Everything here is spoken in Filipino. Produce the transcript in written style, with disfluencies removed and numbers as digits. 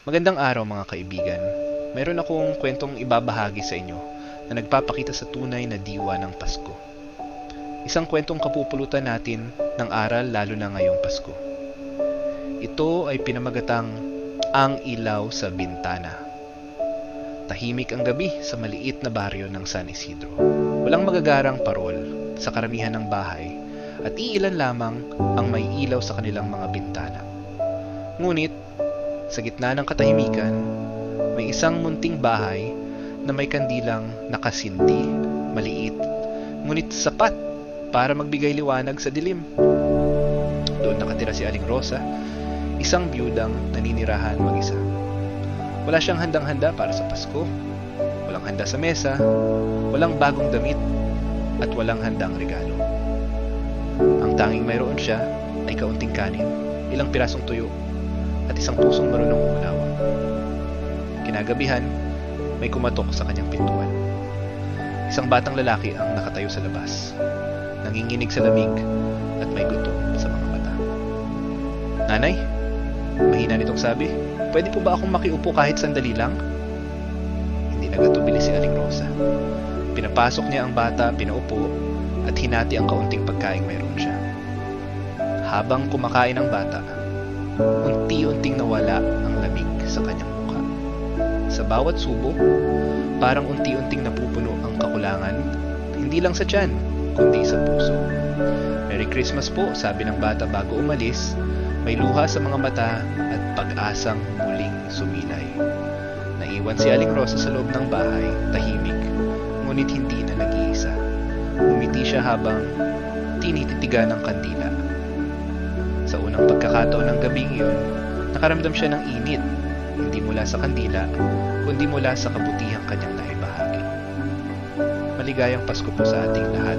Magandang araw mga kaibigan. Mayroon akong kwentong ibabahagi sa inyo na nagpapakita sa tunay na diwa ng Pasko. Isang kwentong kapupulutan natin ng aral lalo na ngayong Pasko. Ito ay pinamagatang Ang Ilaw sa Bintana. Tahimik ang gabi sa maliit na baryo ng San Isidro. Walang magagarang parol sa karamihan ng bahay at iilan lamang ang may ilaw sa kanilang mga bintana. Ngunit, sa gitna ng katahimikan, may isang munting bahay na may kandilang nakasindi, maliit, ngunit sapat para magbigay liwanag sa dilim. Doon nakatira si Aling Rosa, isang biyudang naninirahan mag-isa. Wala siyang handang-handa para sa Pasko, walang handa sa mesa, walang bagong damit, at walang handang regalo. Ang tanging mayroon siya ay kaunting kanin, ilang pirasong tuyo, at isang pusong marunong umunawa. Kinagabihan, may kumatok sa kanyang pintuan. Isang batang lalaki ang nakatayo sa labas, nanginginig sa lamig at may gutom sa mga mata. "Nanay," mahina nitong sabi, "pwede po ba akong makiupo kahit sandali lang?" Hindi nagatubili si Aling Rosa. Pinapasok niya ang bata, pinaupo, at hinati ang kaunting pagkaing mayroon siya. Habang kumakain ang bata, unti-unting nawala ang lamig sa kanyang mukha. Sa bawat subo, parang unti-unting napupuno ang kakulangan, hindi lang sa tiyan, kundi sa puso. "Merry Christmas po," sabi ng bata bago umalis, may luha sa mga mata at pag-asang muling sumilay. Naiwan si Aling Rosa sa loob ng bahay, tahimik, ngunit hindi na nag-iisa. Umiti siya habang tinititigan ng kandila. Sa unang pagkakataon ng gabing iyon, nakaramdam siya ng init, hindi mula sa kandila, kundi mula sa kabutihang kanyang naibahagi. Maligayang Pasko po sa ating lahat.